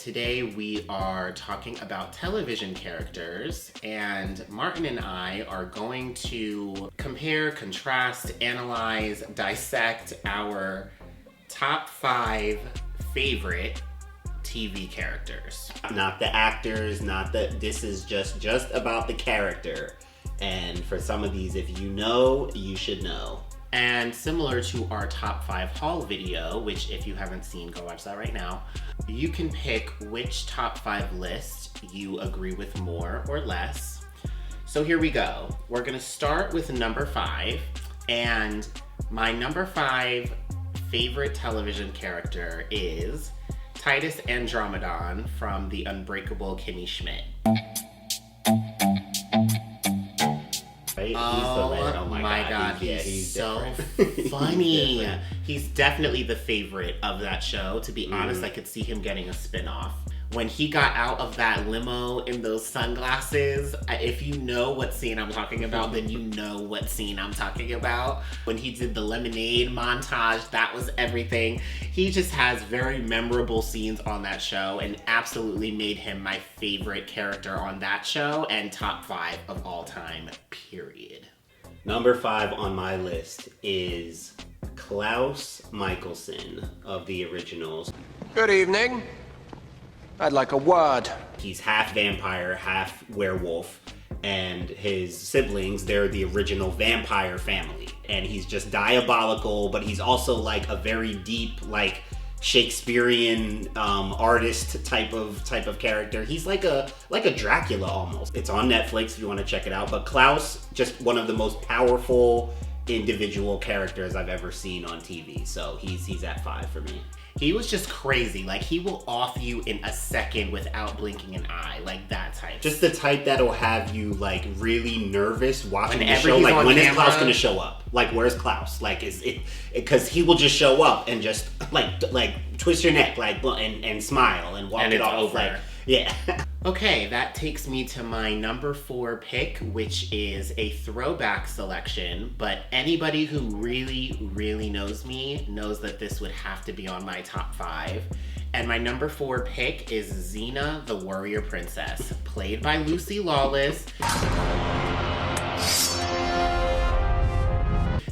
Today we are talking about television characters, and Martin and I are going to compare, contrast, analyze, dissect our top 5 favorite TV characters. Not the actors, this is just about the character. And for some of these, if you know, you should know. And similar to our top 5 haul video, which if you haven't seen, go watch that right now, you can pick which top 5 list you agree with more or less. So here we go. We're gonna start with number 5, and my number 5 favorite television character is Titus Andromedon from The Unbreakable Kimmy Schmidt. Right? Oh my god, he's so funny. He's definitely the favorite of that show. To be honest, I could see him getting a spin-off. When he got out of that limo in those sunglasses, if you know what scene I'm talking about, then you know what scene I'm talking about. When he did the lemonade montage, that was everything. He just has very memorable scenes on that show and absolutely made him my favorite character on that show and top 5 of all time, period. Number 5 on my list is Klaus Michelson of the originals. Good evening. I'd like a word. He's half vampire, half werewolf, and his siblings, they're the original vampire family. And he's just diabolical, but he's also like a very deep, like Shakespearean artist type of character. He's like a Dracula almost. It's on Netflix if you want to check it out. But Klaus, just one of the most powerful individual characters I've ever seen on TV. So he's at 5 for me. He was just crazy. Like, he will off you in a second without blinking an eye. Like, that type. Just the type that'll have you, like, really nervous watching Whenever the show. he's Like, on when is camera. Klaus gonna show up? Like, where's Klaus? Like, is it... Because he will just show up and just, like twist your neck, like, and smile and walk And it it's off. over. Like, yeah. Okay, that takes me to my number 4 pick, which is a throwback selection, but anybody who really knows me knows that this would have to be on my top 5. And my number 4 pick is Xena, the Warrior Princess, played by Lucy Lawless.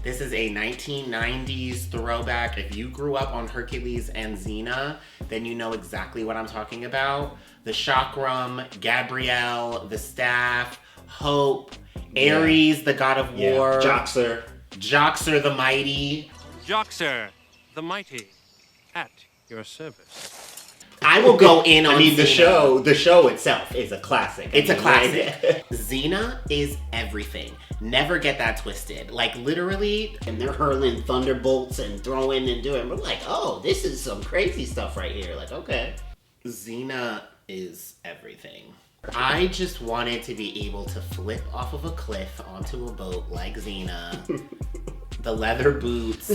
This is a 1990s throwback. If you grew up on Hercules and Xena, then you know exactly what I'm talking about. The Chakram, Gabrielle, the Staff, Hope, Ares, the God of War. Joxer the Mighty. Joxer the Mighty, at your service. I will go in on Xena. the show itself is a classic. It's a classic. Xena is everything. Never get that twisted. Like, literally. And they're hurling thunderbolts and throwing and doing. We're like, oh, this is some crazy stuff right here. Like, okay. Xena is everything. I just wanted to be able to flip off of a cliff onto a boat like Xena. The leather boots.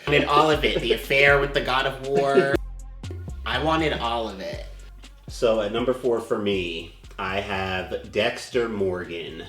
Wanted all of it. The affair with the God of War. I wanted all of it. So at number 4 for me, I have Dexter Morgan.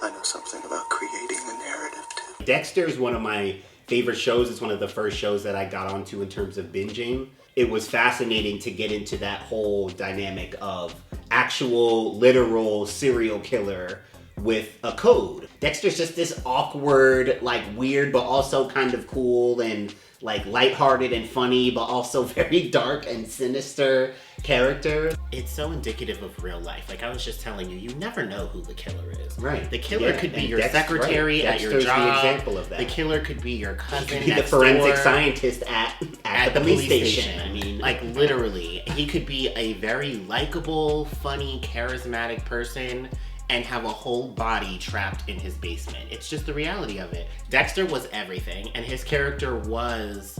I know something about creating a narrative too. Dexter is one of my favorite shows. It's one of the first shows that I got onto in terms of binging. It was fascinating to get into that whole dynamic of actual, literal serial killer with a code. Dexter's just this awkward, like weird, but also kind of cool and like lighthearted and funny, but also very dark and sinister character. It's so indicative of real life. Like I was just telling you, you never know who the killer is. Right. The killer could be your Dexter, secretary at your Dexter's job. the example of that. The killer could be your cousin. He could be the next forensic door. scientist at the police station. I mean, like literally, he could be a very likable, funny, charismatic person and have a whole body trapped in his basement. It's just the reality of it. Dexter was everything, and his character was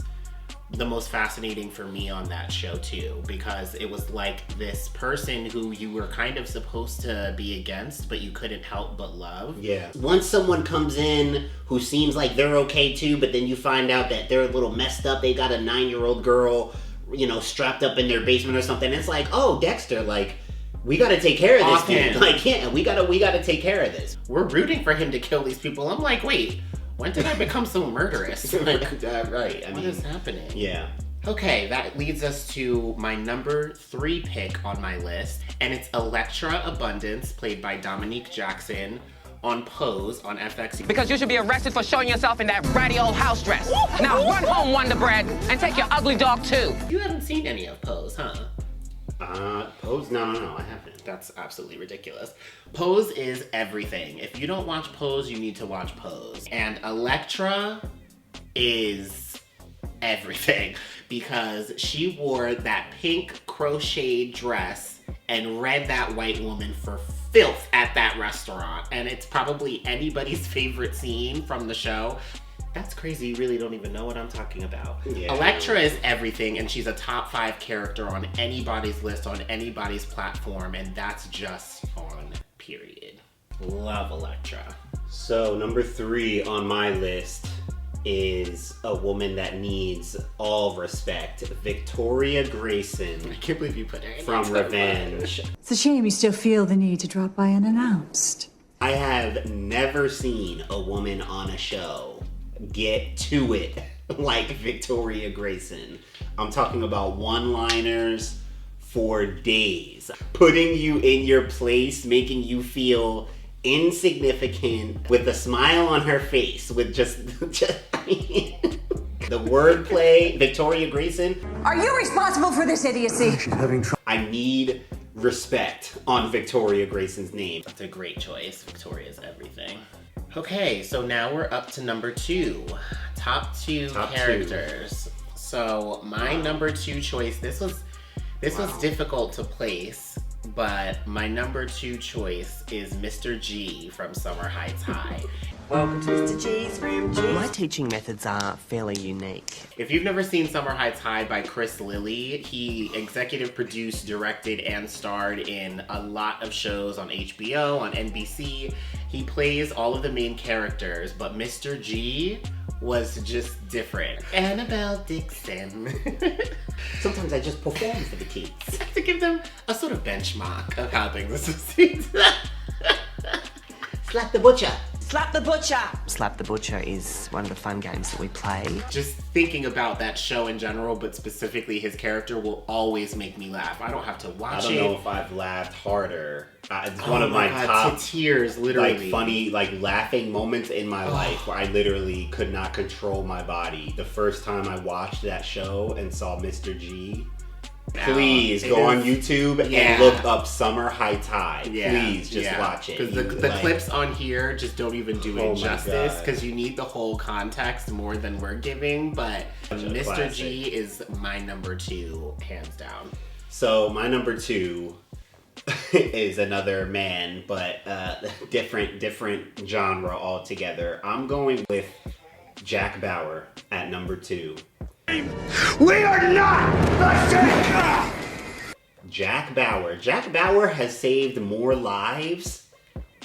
the most fascinating for me on that show too, because it was like this person who you were kind of supposed to be against, but you couldn't help but love. Yeah. Once someone comes in who seems like they're okay too, but then you find out that they're a little messed up. They got a 9-year-old girl, you know, strapped up in their basement or something. It's like, oh, Dexter, like, we gotta take care of this dude. Like, yeah, we gotta take care of this. We're rooting for him to kill these people. I'm like, wait, when did I become so murderous? Like, right. what is happening? Yeah. Okay, that leads us to my number 3 pick on my list, and it's Elektra Abundance, played by Dominique Jackson, on Pose on FX. Because you should be arrested for showing yourself in that ratty old house dress. Now run home, Wonder Bread, and take your ugly dog too. You haven't seen any of Pose, huh? Pose? No, I haven't. That's absolutely ridiculous. Pose is everything. If you don't watch Pose, you need to watch Pose. And Elektra is everything because she wore that pink crocheted dress and read that white woman for filth at that restaurant. And it's probably anybody's favorite scene from the show. That's crazy, you really don't even know what I'm talking about. Yeah. Elektra is everything, and she's a top 5 character on anybody's list, on anybody's platform, and that's just on, period. Love Elektra. So, number 3 on my list is a woman that needs all respect. Victoria Grayson. I can't believe you put her in from Revenge. It's a shame you still feel the need to drop by unannounced. I have never seen a woman on a show get to it like Victoria Grayson. I'm talking about one-liners for days, putting you in your place, making you feel insignificant, with a smile on her face, with just I mean, the wordplay. Victoria Grayson. Are you responsible for this idiocy? She's having trouble. I need respect on Victoria Grayson's name. That's a great choice. Victoria's everything. Okay, so now we're up to number 2. Top 2 characters. So my number 2 choice, this was difficult to place, but my number 2 choice is Mr. G from Summer Heights High. Welcome to Mr. G's Room G. My teaching methods are fairly unique. If you've never seen Summer Heights High by Chris Lilly, he executive produced, directed, and starred in a lot of shows on HBO, on NBC. He plays all of the main characters, but Mr. G was just different. Annabelle Dixon. Sometimes I just perform for the kids. To give them a sort of benchmark of how things are supposed to. Slap the butcher. Slap the Butcher! Slap the Butcher is one of the fun games that we play. Just thinking about that show in general, but specifically his character, will always make me laugh. I don't have to watch it. I don't know if I've laughed harder. It's one of my God, top to tears, literally. Like funny, like laughing moments in my life where I literally could not control my body. The first time I watched that show and saw Mr. G. Please go on YouTube and look up Summer Heights High. Please just watch it. Because the clips on here just don't even do it justice, because you need the whole context more than we're giving. But Mr. G is my number 2, hands down. So my number 2 is another man, but different genre altogether. I'm going with Jack Bauer at number 2. We are not the same! Jack Bauer. Jack Bauer has saved more lives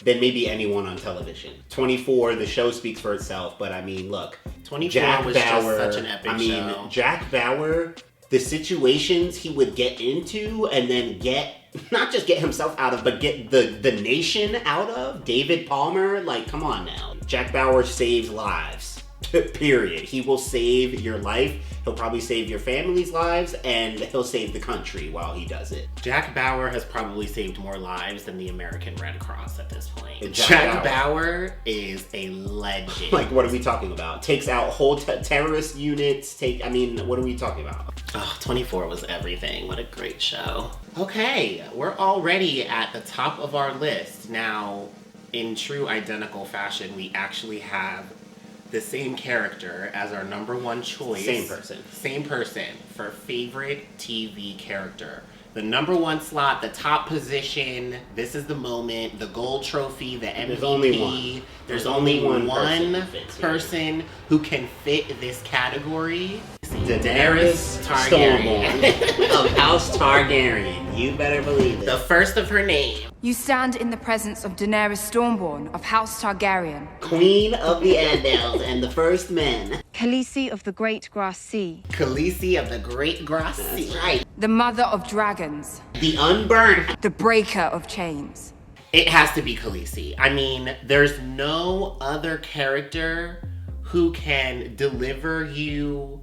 than maybe anyone on television. 24, the show speaks for itself, but I mean, look. 24 Jack was Bauer, just such an epic show. Jack Bauer, the situations he would get into and then not just get himself out of, but get the nation out of. David Palmer, like, come on now. Jack Bauer saves lives. Period. He will save your life. He'll probably save your family's lives, and he'll save the country while he does it. Jack Bauer has probably saved more lives than the American Red Cross at this point. Jack Bauer is a legend. Like, what are we talking about? Takes out whole terrorist units. What are we talking about? Oh, 24 was everything. What a great show. Okay, we're already at the top of our list. Now, in true identical fashion, we actually have the same character as our number 1 choice. Same person for favorite TV character. The number 1 slot, the top position, this is the moment, the gold trophy, the MVP. There's only one person who can fit this category. Daenerys Stormborn of House Targaryen. You better believe it. The first of her name. You stand in the presence of Daenerys Stormborn of House Targaryen. Queen of the Andals and the First Men. Khaleesi of the Great Grass Sea. Khaleesi of the Great Grass Sea. That's right. The Mother of Dragons. The Unburnt. The Breaker of Chains. It has to be Khaleesi. I mean, there's no other character who can deliver you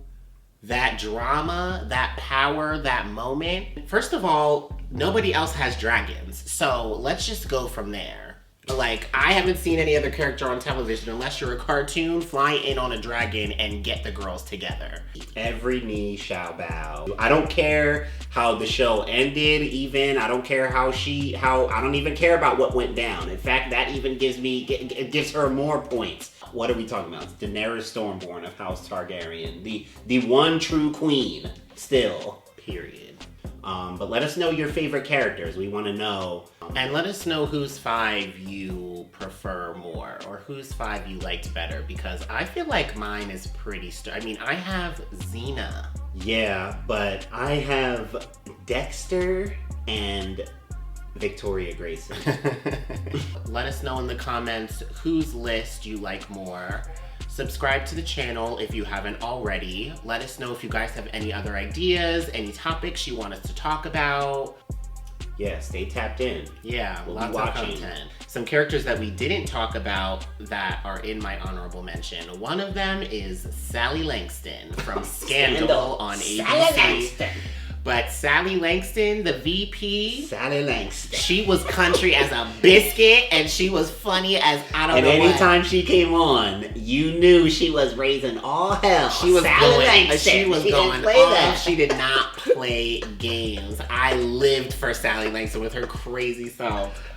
that drama, that power, that moment. First of all, nobody else has dragons, so let's just go from there. Like, I haven't seen any other character on television, unless you're a cartoon, fly in on a dragon and get the girls together. Every knee shall bow. I don't care how the show ended, even. I don't care I don't even care about what went down. In fact, that even gives her more points. What are we talking about? It's Daenerys Stormborn of House Targaryen. The one true queen, still, period. But let us know your favorite characters. We want to know. And let us know whose 5 you prefer more, or whose 5 you liked better, because I feel like mine is pretty I mean, I have Xena. Yeah, but I have Dexter and Victoria Grayson. Let us know in the comments whose list you like more. Subscribe to the channel if you haven't already. Let us know if you guys have any other ideas, any topics you want us to talk about. Yeah, stay tapped in. Yeah, we'll lots of content. Some characters that we didn't talk about that are in my honorable mention. One of them is Sally Langston from Scandal on ABC. Sally Langston. But Sally Langston, the VP, Sally Langston. She was country as a biscuit, and she was funny as I don't know what. And anytime she came on, you knew she was raising all hell. She was Sally going Langston. off. She did not play games. I lived for Sally Langston with her crazy self.